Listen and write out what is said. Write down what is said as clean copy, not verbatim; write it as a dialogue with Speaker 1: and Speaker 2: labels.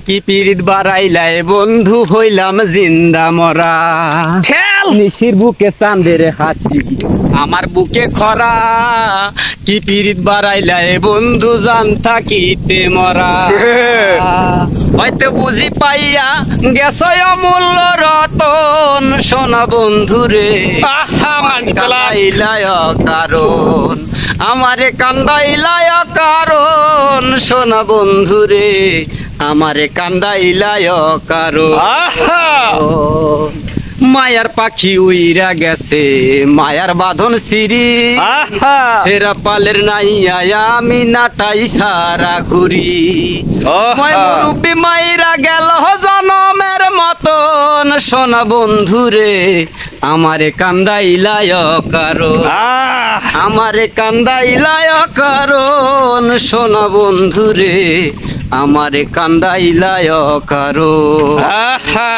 Speaker 1: কি পিরিত বাড়াইলাই বন্ধু হইলাম জিন্দা মরা
Speaker 2: ঠেল
Speaker 1: নিশির বুকে চাঁদের হাসি আমার বুকে খরা কি পিরিত বাড়াইলাই বন্ধু জান থাকিতে মরা হয়তো বুঝি পাইয়া গেছয় অমূল্য রতন সোনা বন্ধু রে
Speaker 2: আহা মানকলা
Speaker 1: কান্দাইলায় কারণ আমারে কান্দাইলায় কারণ সোনা বন্ধু রে আমারে কান্দাইলায় কারণ
Speaker 2: আহা
Speaker 1: মায়ার পাখি উইরা গেছে মায়ার বাঁধন সিঁড়ি
Speaker 2: আহা
Speaker 1: হেরা পালের নাইয়া আমি নাটাই সারা ঘুরি
Speaker 2: আহা।
Speaker 1: মুরব্বী মাইরা গেল জনমের মতন সোনা বন্ধু রে আমারে কান্দাইলায় কারণ
Speaker 2: আহ
Speaker 1: আমারে কান্দাইলায় কারণ সোনা বন্ধু রে আমারে কান্দাইলায় কারণ
Speaker 2: আহা